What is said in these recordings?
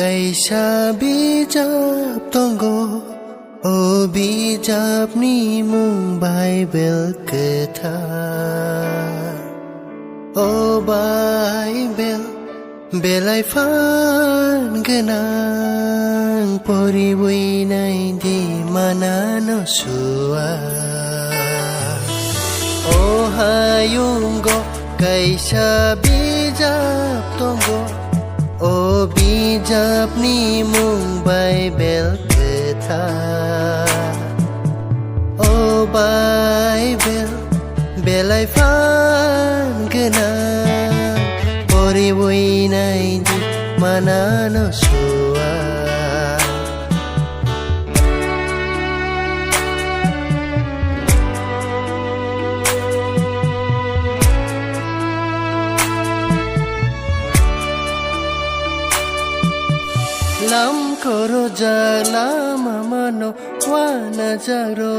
kaisa bijap tonggo o bijapni mung Bible kethar o Bible belai fan genang poribuinai di mana no sua o hayunggo kaisa bijap tonggo o bijapni mung Bible kethar o Bible belai fan genang poribuinai di mana no sua lam koro jalam mano wana jagro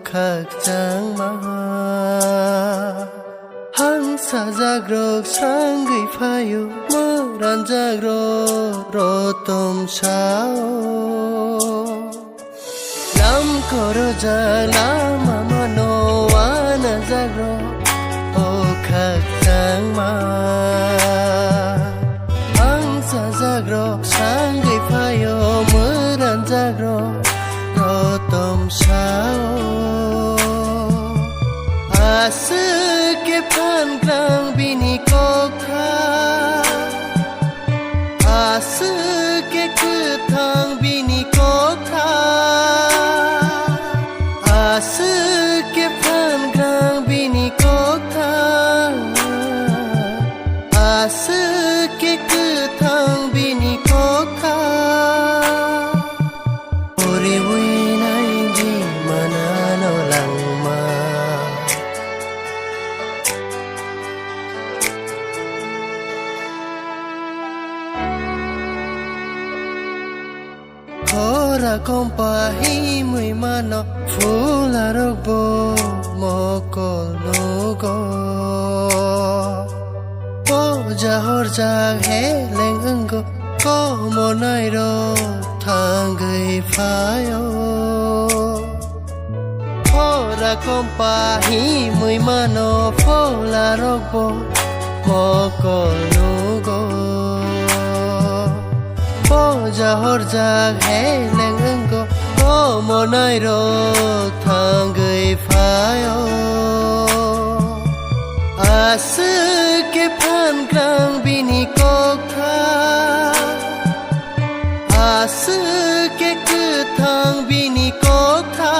khak jang ma hangsa jagro sangai phayo moran jagro rotom sao lam koro jalam mano wana jagro khak jang ma jagro sangai phayo meran jagro rotom sao aske phan krang bini kokha aske kuthang bini kokha aske phan krang bini kokha aske kuthang bini kokha poribuinai di mana no langma ora kompahi mui mano fula rogbo mokol nugo jahor jag heleng enggo ko monai ro thangai phayo ora kompahi mui mano fola rogbo mokol nugo jahor jag heleng enggo ko monai ro thangai phayo aske phan krang bini kokha aske kuthang bini kokha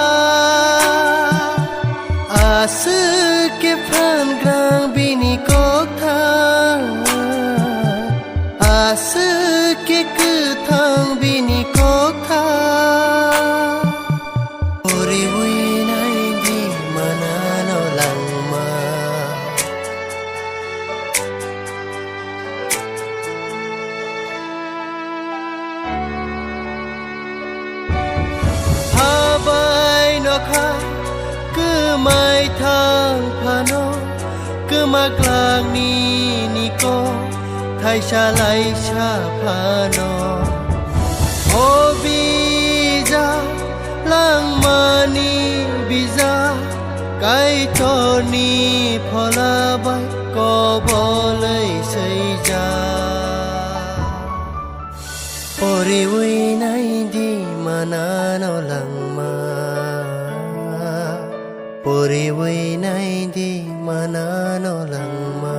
aske phan krang bini kokha aske kuthang bini kokha poribuinai di mana no langma kemai thang phano kemak lang ni niko thai sha lai sha phano o bija lang mani bija kai to ni phola bai ko bolai sai ja poribuinai di mana no langma poribuinai di mana no langma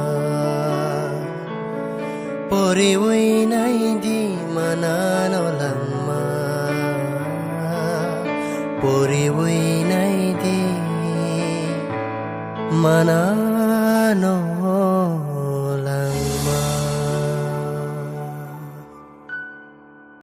poribuinai di mana no langma poribuinai di mana no